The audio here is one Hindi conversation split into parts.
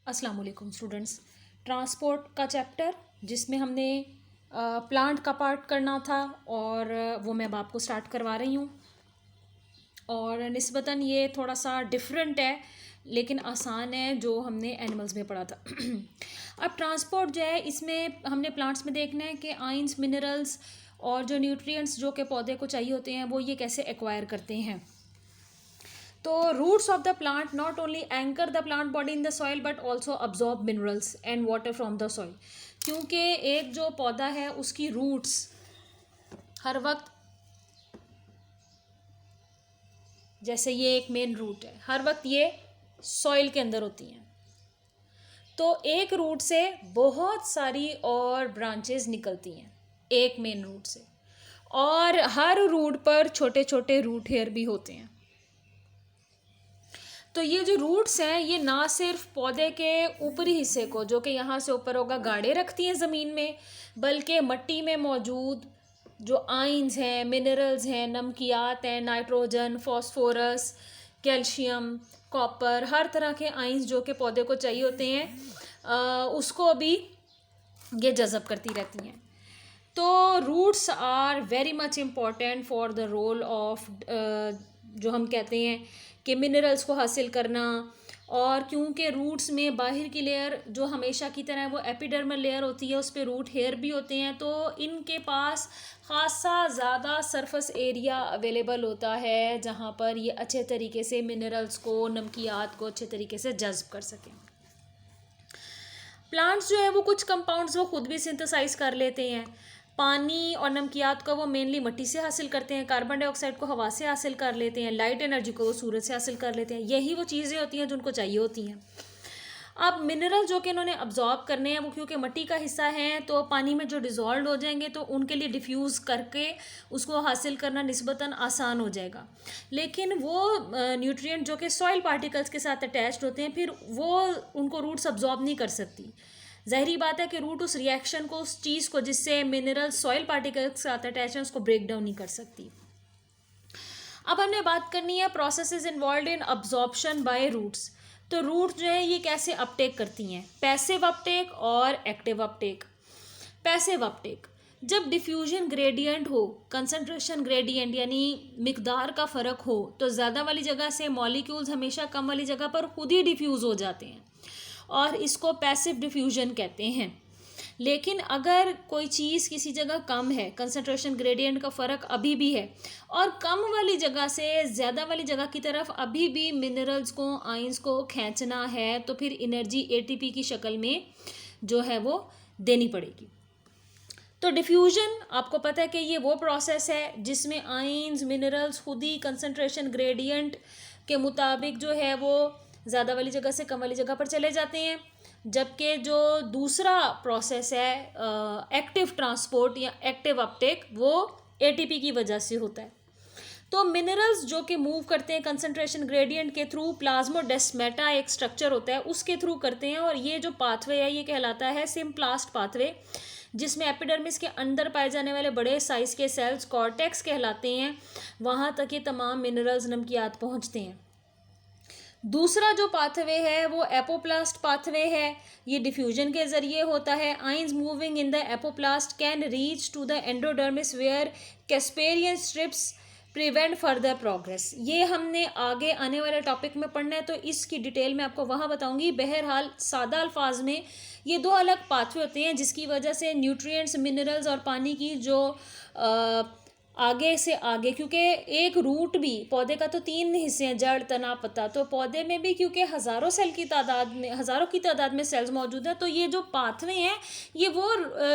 अस्सलाम वालेकुम स्टूडेंट्स। ट्रांसपोर्ट का चैप्टर जिसमें हमने प्लांट का पार्ट करना था और वो मैं अब आपको स्टार्ट करवा रही हूँ। और निस्बतन ये थोड़ा सा डिफरेंट है लेकिन आसान है जो हमने एनिमल्स में पढ़ा था। अब ट्रांसपोर्ट जो है इसमें हमने प्लांट्स में देखना है कि आयंस, मिनरल्स और जो न्यूट्रिएंट्स जो कि पौधे को चाहिए होते हैं वो ये कैसे एक्वायर करते हैं। तो roots of the plant not only anchor the plant body in the soil but also absorb minerals and water from the soil. क्योंकि एक जो पौधा है उसकी रूट्स हर वक्त, जैसे ये एक मेन रूट है, हर वक्त ये सॉइल के अंदर होती हैं। तो एक रूट से बहुत सारी और ब्रांचेस निकलती हैं एक मेन रूट से, और हर रूट पर छोटे छोटे रूट हेयर भी होते हैं। तो ये जो रूट्स हैं ये ना सिर्फ पौधे के ऊपरी हिस्से को, जो कि यहाँ से ऊपर होगा, गाढ़े रखती हैं ज़मीन में, बल्कि मिट्टी में मौजूद जो आयंस हैं, मिनरल्स हैं, नमकियात हैं, नाइट्रोजन, फॉस्फोरस, कैल्शियम, कॉपर, हर तरह के आयंस जो कि पौधे को चाहिए होते हैं उसको भी ये जज़ब करती रहती हैं। तो roots are very much important for the role of जो हम कहते हैं कि मिनरल्स को हासिल करना। और क्योंकि रूट्स में बाहर की लेयर जो हमेशा की तरह वो एपिडर्मल लेयर होती है, उस पर रूट हेयर भी होते हैं, तो इनके पास ख़ासा ज़्यादा सरफेस एरिया अवेलेबल होता है जहाँ पर ये अच्छे तरीके से मिनरल्स को, नमकियात को अच्छे तरीके से जज़्ब कर सकें। प्लांट्स जो है वो कुछ कंपाउंड्स वो खुद भी सिंथेसाइज कर लेते हैं। पानी और नमकियात को वो मेनली मिट्टी से हासिल करते हैं, कार्बन डाइऑक्साइड को हवा से हासिल कर लेते हैं, लाइट एनर्जी को वो सूरज से हासिल कर लेते हैं। यही वो चीज़ें होती हैं जो उनको चाहिए होती हैं। अब मिनरल जो कि इन्होंने अब्जॉर्ब करने हैं वो क्योंकि मिट्टी का हिस्सा है तो पानी में जो डिज़ोल्व हो जाएंगे तो उनके लिए डिफ्यूज़ करके उसको हासिल करना निस्बतन आसान हो जाएगा। लेकिन वो न्यूट्रिएंट जो कि सॉइल पार्टिकल्स के साथ अटैच्ड होते हैं, फिर वो उनको रूट्स अब्जॉर्ब नहीं कर सकती। ज़ाहिरी बात है कि रूट उस रिएक्शन को, उस चीज़ को जिससे मिनरल सॉइल पार्टिकल्स के साथ अटैच हैं, उसको ब्रेक डाउन नहीं कर सकती। अब हमने बात करनी है processes involved in absorption by roots. तो रूट जो है ये कैसे अपटेक करती हैं, पैसिव अपटेक और एक्टिव अपटेक। पैसिव अपटेक, जब डिफ्यूजन ग्रेडियंट हो, कंसंट्रेशन ग्रेडियंट यानी मिकदार का फ़र्क हो, तो ज़्यादा वाली जगह से मॉलिक्यूल्स हमेशा कम वाली जगह पर खुद ही डिफ्यूज़ हो जाते हैं और इसको पैसिव डिफ्यूजन कहते हैं। लेकिन अगर कोई चीज़ किसी जगह कम है, कंसंट्रेशन ग्रेडियंट का फ़र्क अभी भी है, और कम वाली जगह से ज़्यादा वाली जगह की तरफ अभी भी मिनरल्स को, आयंस को खींचना है, तो फिर एनर्जी एटीपी की शक्ल में जो है वो देनी पड़ेगी। तो डिफ्यूजन आपको पता है कि ये वो प्रोसेस है जिसमें आयंस, मिनरल्स खुद ही कंसंट्रेशन ग्रेडियंट के मुताबिक जो है वो ज़्यादा वाली जगह से कम वाली जगह पर चले जाते हैं। जबकि जो दूसरा प्रोसेस है एक्टिव ट्रांसपोर्ट या एक्टिव अपटेक, वो एटीपी की वजह से होता है। तो मिनरल्स जो कि मूव करते हैं कंसंट्रेशन ग्रेडियंट के थ्रू, प्लाज्मोडेस्माटा एक स्ट्रक्चर होता है उसके थ्रू करते हैं, और ये जो पाथवे है ये कहलाता है सिम्प्लास्ट पाथवे, जिसमें एपिडर्मिस के अंदर पाए जाने वाले बड़े साइज के सेल्स कॉर्टेक्स कहलाते हैं, वहाँ तक ये तमाम मिनरल्स, नमकियात पहुँचते हैं। दूसरा जो पाथवे है वो एपोप्लास्ट पाथवे है। ये डिफ्यूजन के ज़रिए होता है। Ions moving in the apoplast can reach to the endodermis where Casparian strips prevent further progress. ये हमने आगे आने वाले टॉपिक में पढ़ना है तो इसकी डिटेल में आपको वहाँ बताऊंगी। बहरहाल सादा अल्फाज में ये दो अलग पाथवे होते हैं जिसकी वजह से न्यूट्रिएंट्स, मिनरल्स और पानी की जो आगे से आगे, क्योंकि एक रूट भी, पौधे का तो 3 हिस्से हैं, जड़, तना, पत्ता, तो पौधे में भी क्योंकि हज़ारों की तादाद में सेल्स मौजूद हैं, तो ये जो पाथवे हैं ये वो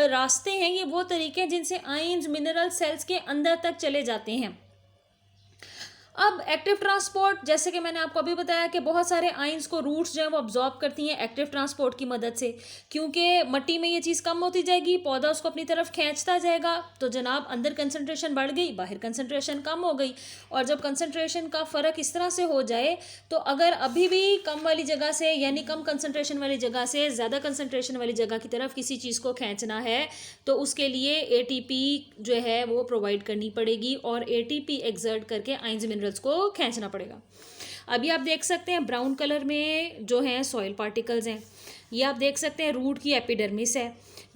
रास्ते हैं, ये वो तरीके हैं जिनसे आयंस, मिनरल सेल्स के अंदर तक चले जाते हैं। अब एक्टिव ट्रांसपोर्ट, जैसे कि मैंने आपको अभी बताया कि बहुत सारे आयंस को रूट्स जो है वो अब्जॉर्ब करती हैं एक्टिव ट्रांसपोर्ट की मदद से। क्योंकि मिट्टी में ये चीज़ कम होती जाएगी, पौधा उसको अपनी तरफ खींचता जाएगा, तो जनाब अंदर कंसंट्रेशन बढ़ गई, बाहर कंसंट्रेशन कम हो गई। और जब कंसंट्रेशन का फ़र्क इस तरह से हो जाए, तो अगर अभी भी कम वाली जगह से यानी कम कंसंट्रेशन वाली जगह से ज़्यादा कंसंट्रेशन वाली जगह की तरफ किसी चीज़ को खींचना है, तो उसके लिए एटीपी जो है वो प्रोवाइड करनी पड़ेगी और एटीपी एक्सर्ट करके आयंस, मिनरल्स को खींचना पड़ेगा। अभी आप देख सकते हैं ब्राउन कलर में जो हैं सॉइल पार्टिकल्स हैं। ये आप देख सकते हैं रूट की एपिडर्मिस है,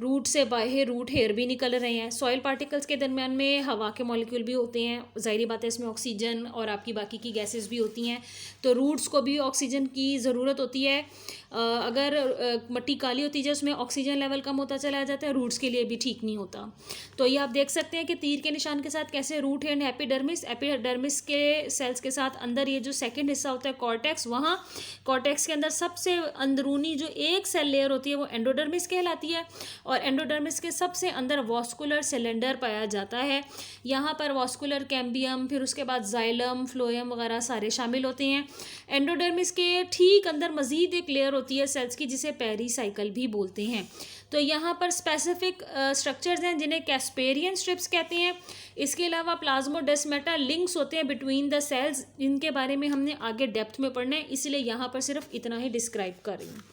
रूट से बाहर रूट हेयर भी निकल रहे हैं। सॉइल पार्टिकल्स के दरमियान में हवा के मॉलिक्यूल भी होते हैं, ज़ाहिरी बात है इसमें ऑक्सीजन और आपकी बाकी की गैसेस भी होती हैं, तो रूट्स को भी ऑक्सीजन की ज़रूरत होती है। अगर मिट्टी काली होती है उसमें ऑक्सीजन लेवल कम होता चला जाता है, रूट्स के लिए भी ठीक नहीं होता। तो ये आप देख सकते हैं कि तीर के निशान के साथ कैसे रूट एंड एपिडर्मिस के सेल्स के साथ अंदर ये जो सेकंड हिस्सा होता है कॉर्टेक्स, वहाँ कॉर्टेक्स के अंदर सबसे अंदरूनी जो एक सेल लेयर होती है वो एंडोडर्मिस कहलाती है, और एंडोडर्मिस के सबसे अंदर वॉस्कुलर सिलेंडर पाया जाता है। यहाँ पर वॉस्कुलर कैम्बियम, फिर उसके बाद जाइलम, फ्लोएम वगैरह सारे शामिल होते हैं। एंडोडर्मिस के ठीक अंदर मजीद एक लेयर होती है सेल्स की जिसे पेरीसाइकल भी बोलते हैं। तो यहाँ पर स्पेसिफिक स्ट्रक्चर्स हैं जिन्हें कैस्पेरियन स्ट्रिप्स कहते हैं। इसके अलावा प्लाज्मोडेस्माटा लिंक्स होते हैं बिटवीन द सेल्स, जिनके बारे में हमने आगे डेप्थ में पढ़ना है, इसलिए यहाँ पर सिर्फ इतना ही डिस्क्राइब कर रही हूँ।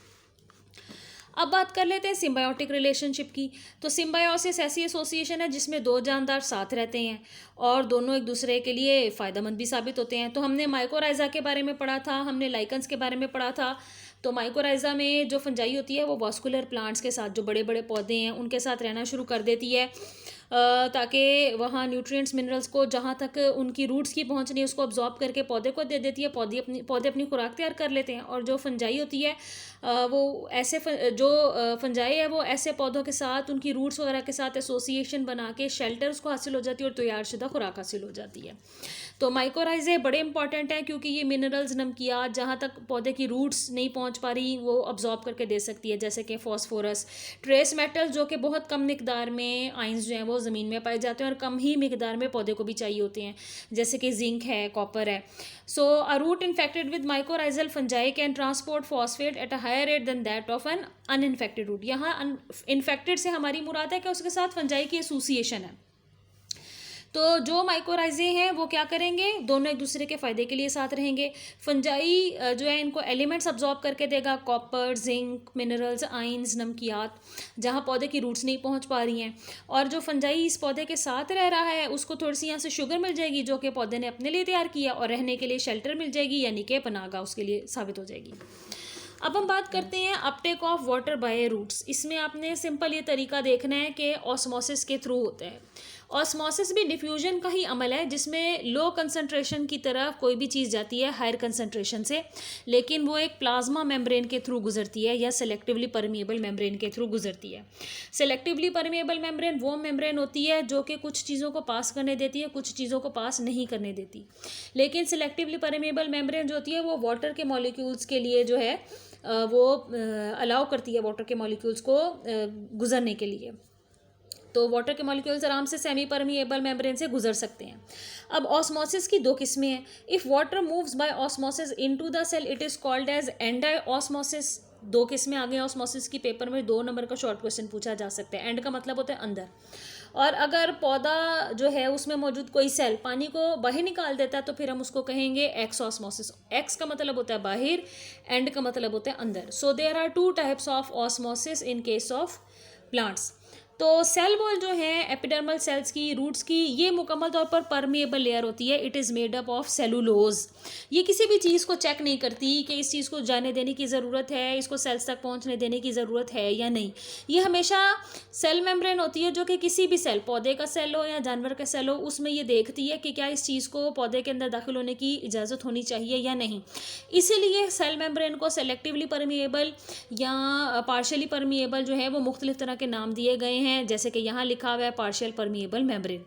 अब बात कर लेते हैं सिम्बायोटिक रिलेशनशिप की। तो सिम्बायोसिस ऐसी एसोसिएशन है जिसमें दो जानदार साथ रहते हैं और दोनों एक दूसरे के लिए फ़ायदेमंद भी साबित होते हैं। तो हमने माइकोराइजा के बारे में पढ़ा था, हमने लाइकन्स के बारे में पढ़ा था। तो माइकोराइजा में जो फंजाई होती है वो वास्कुलर प्लांट्स के साथ, जो बड़े बड़े पौधे हैं उनके साथ रहना शुरू कर देती है ताकि वहाँ न्यूट्रिएंट्स मिनरल्स को जहाँ तक उनकी रूट्स की पहुँच नहीं उसको अब्जॉर्ब करके पौधे को दे देती है। पौधे अपनी खुराक तैयार कर लेते हैं। और जो फंजाई होती है वो ऐसे फंजाई है वो ऐसे पौधों के साथ उनकी रूट्स वगैरह के साथ एसोसिएशन बना के शेल्टर उसको हासिल हो जाती है और तैयारशुदा खुराक हासिल हो जाती है। तो माइकोराइजे बड़े इंपॉर्टेंट हैं क्योंकि ये मिनरल्स, नमकियात जहाँ तक पौधे की रूट्स नहीं पहुँच पा रही वो अब्जॉर्ब करके दे सकती है, जैसे कि फॉस्फोरस, ट्रेस मेटल्स जो कि बहुत कम मिकदार में आइंस जो हैं वो ज़मीन में पाए जाते हैं और कम ही मिकदार में पौधे को भी चाहिए होते हैं, जैसे कि जिंक है, कॉपर है। So a root infected with mycorrhizal fungi can transport phosphate at a higher rate than that of an uninfected root. यहाँ इन्फेक्टेड से हमारी मुराद है कि उसके साथ फंजाई की एसोसिएशन है। तो जो माइकोराइजे हैं वो क्या करेंगे, दोनों एक दूसरे के फ़ायदे के लिए साथ रहेंगे। फंजाई जो है इनको एलिमेंट्स अब्जॉर्ब करके देगा, कॉपर, जिंक, मिनरल्स, आइंस, नमकियात, जहाँ पौधे की रूट्स नहीं पहुँच पा रही हैं। और जो फंजाई इस पौधे के साथ रह रहा है उसको थोड़ी सी यहाँ से शुगर मिल जाएगी जो कि पौधे ने अपने लिए तैयार किया, और रहने के लिए शेल्टर मिल जाएगी, यानी कि पनाहगाह उसके लिए साबित हो जाएगी। अब हम बात करते हैं uptake of water by roots. इसमें आपने सिंपल ये तरीका देखना है कि ऑस्मोसिस के थ्रू होता है। ऑस्मोसिस भी डिफ्यूजन का ही अमल है जिसमें लो कंसंट्रेशन की तरफ कोई भी चीज़ जाती है हायर कंसंट्रेशन से, लेकिन वो एक प्लाज्मा मेम्ब्रेन के थ्रू गुजरती है या सेलेक्टिवली परमिएबल मेम्ब्रेन के थ्रू गुजरती है। सेलेक्टिवली परमिएबल मेम्ब्रेन वो मेम्ब्रेन होती है जो कि कुछ चीज़ों को पास करने देती है, कुछ चीज़ों को पास नहीं करने देती। लेकिन सेलेक्टिवली परमिएबल मेम्ब्रेन जो होती है वो वाटर के मॉलिक्यूल्स के लिए जो है वो अलाउ करती है वाटर के मॉलिक्यूल्स को गुजरने के लिए। तो वाटर के मॉलिक्यूल्स आराम से सेमी परमिएबल मेम्ब्रेन से गुजर सकते हैं। अब ऑस्मोसिस की दो किस्में हैं। If water moves by osmosis into the cell it is called as endo osmosis. दो किस्में आ गई ऑस्मोसिस की, पेपर में 2 नंबर का शॉर्ट क्वेश्चन पूछा जा सकता है। एंड का मतलब होता है अंदर। और अगर पौधा जो है उसमें मौजूद कोई सेल पानी को बाहर निकाल देता है तो फिर हम उसको कहेंगे एक्स ऑस्मोसिस। एक्स का मतलब होता है बाहर, एंड का मतलब होता है अंदर। So there are 2 types of osmosis in case of plants. तो सेल वॉल जो है एपिडर्मल सेल्स की, रूट्स की, ये मुकम्मल तौर पर परमिएबल लेयर होती है। It is made up of cellulose. ये किसी भी चीज़ को चेक नहीं करती कि इस चीज़ को जाने देने की ज़रूरत है, इसको सेल्स तक पहुंचने देने की ज़रूरत है या नहीं। ये हमेशा सेल मेम्ब्रेन होती है जो कि किसी भी सेल, पौधे का सेल हो या जानवर का सेल हो, उसमें ये देखती है कि क्या इस चीज़ को पौधे के अंदर दाखिल होने की इजाज़त होनी चाहिए या नहीं। इसीलिए सेल मेम्ब्रेन को सेलेक्टिवली परमिएबल या पार्शियली परमिएबल जो है वो मुख्तलिफ तरह के नाम दिए गए हैं, जैसे कि यहाँ लिखा हुआ है पार्शियल परमिएबल मेम्ब्रेन।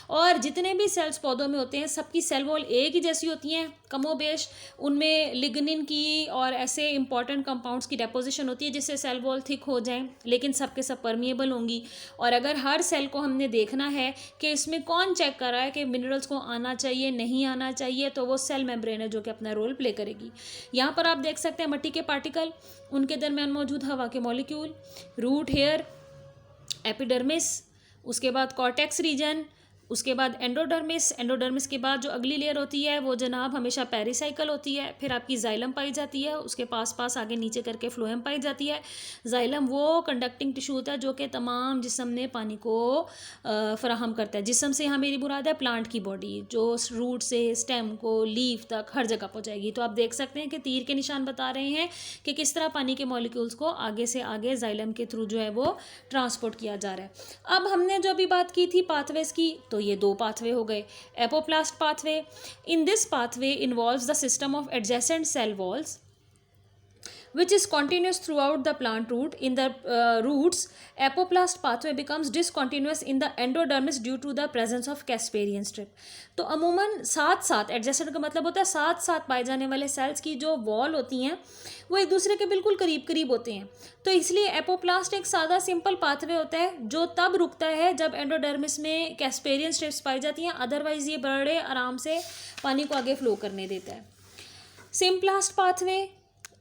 और जितने भी सेल्स पौधों में होते हैं सबकी सेल वॉल एक ही जैसी होती हैं कमोबेश। उनमें लिग्निन की और ऐसे इंपॉर्टेंट कंपाउंड्स की डेपोजिशन होती है जिससे सेल वॉल थिक हो जाए, लेकिन सबके सब परमिएबल होंगी। और अगर हर सेल को हमने देखना है कि इसमें कौन चेक कर रहा है कि मिनरल्स को आना चाहिए नहीं आना चाहिए, तो वो सेल मेम्ब्रेन है जो कि अपना रोल प्ले करेगी। यहाँ पर आप देख सकते हैं मिट्टी के पार्टिकल, उनके दरमियान मौजूद हवा के मॉलिक्यूल, रूट हेयर, एपिडर्मिस, उसके बाद कॉर्टेक्स रीजन, उसके बाद एंडोडर्मिस, एंडोडर्मिस के बाद जो अगली लेयर होती है वो जनाब हमेशा पेरिसाइकल होती है, फिर आपकी जाइलम पाई जाती है, उसके पास पास आगे नीचे करके फ्लोएम पाई जाती है। जाइलम वो कंडक्टिंग टिश्यू होता है जो कि तमाम जिस्म में पानी को फराहम करता है। जिस्म से यहाँ मेरी मुराद है प्लांट की बॉडी, जो रूट से स्टेम को लीफ तक हर जगह पहुँचाएगी। तो आप देख सकते हैं कि तीर के निशान बता रहे हैं कि किस तरह पानी के मॉलिक्यूल्स को आगे से आगे जाइलम के थ्रू जो है वो ट्रांसपोर्ट किया जा रहा है। अब हमने जो अभी बात की थी पाथवेज की, तो ये दो पाथवे हो गए। Apoplast pathway, in this pathway involves the system of adjacent cell walls which is continuous throughout the plant root. In the roots, apoplast pathway becomes discontinuous in the endodermis due to the presence of Casparian strip. तो अमूमन साथ साथ, एडजेसेंट का मतलब होता है साथ साथ पाए जाने वाले सेल्स की जो वॉल होती हैं वो एक दूसरे के बिल्कुल करीब करीब होते हैं। तो इसलिए एपोप्लास्ट एक सादा सिंपल पाथवे होता है जो तब रुकता है जब एंडोडर्मिस में कैस्पेरियन स्ट्रिप्स पाई जाती हैं, अदरवाइज ये बड़े आराम से पानी को आगे फ्लो करने देता है। सिम्प्लास्ट पाथवे,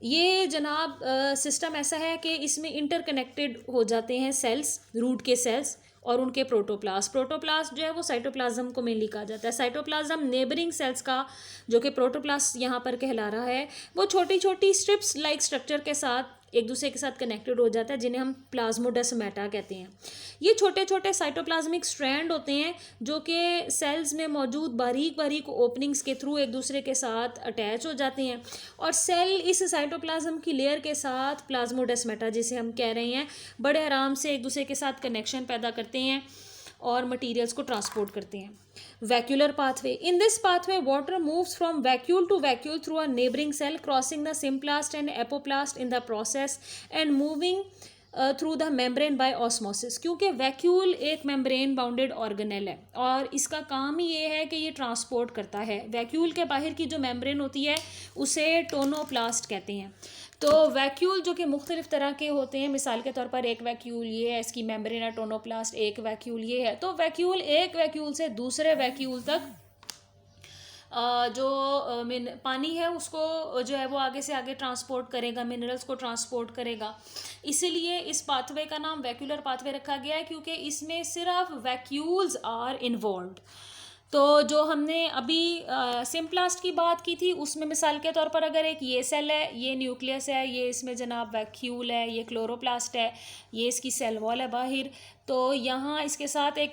ये जनाब सिस्टम ऐसा है कि इसमें इंटरकनेक्टेड हो जाते हैं सेल्स, रूट के सेल्स और उनके प्रोटोप्लास्ट। प्रोटोप्लास्ट जो है वो साइटोप्लाज्म को मेनली कहा जाता है। साइटोप्लाज्म नेबरिंग सेल्स का जो कि प्रोटोप्लास्ट यहाँ पर कहला रहा है, वो छोटी छोटी स्ट्रिप्स लाइक स्ट्रक्चर के साथ एक दूसरे के साथ कनेक्टेड हो जाता है, जिन्हें हम प्लाज्मोडेस्माटा कहते हैं। ये छोटे छोटे साइटोप्लाज्मिक स्ट्रैंड होते हैं जो कि सेल्स में मौजूद बारीक बारीक ओपनिंग्स के थ्रू एक दूसरे के साथ अटैच हो जाते हैं और सेल इस साइटोप्लाज्म की लेयर के साथ प्लाज्मोडेस्माटा जिसे हम कह रहे हैं बड़े आराम से एक दूसरे के साथ कनेक्शन पैदा करते हैं और मटीरियल्स को ट्रांसपोर्ट करते हैं। Vacuolar pathway, in this pathway water moves from vacuole to vacuole through a neighbouring cell, crossing the symplast and apoplast in the process and moving through the membrane by osmosis. क्योंकि वैक्यूल एक मेम्ब्रेन बाउंडेड ऑर्गेनेल है और इसका काम ही ये है कि ये ट्रांसपोर्ट करता है। वैक्यूल के बाहर की जो मेम्ब्रेन होती है उसे टोनोप्लास्ट कहते हैं। तो वैक्यूल जो कि मुख्तलिफ तरह के होते हैं, मिसाल के तौर पर एक वैक्यूल ये है, इसकी मेम्ब्रेन है टोनोप्लास्ट, एक वैक्यूल ये है। तो वैक्यूल एक वैक्यूल से दूसरे वैक्यूल तक जो पानी है उसको जो है वो आगे से आगे ट्रांसपोर्ट करेगा, मिनरल्स को ट्रांसपोर्ट करेगा। इसीलिए इस पाथवे का नाम वैक्यूलर पाथवे रखा गया है क्योंकि इसमें सिर्फ वैक्यूल्स आर इन्वॉल्व्ड। तो जो हमने अभी सिम्प्लास्ट की बात की थी उसमें मिसाल के तौर पर अगर एक ये सेल है, ये न्यूक्लियस है, ये इसमें जनाब वैक्यूल है, ये क्लोरोप्लास्ट है, ये इसकी सेल वॉल है बाहर, तो यहाँ इसके साथ एक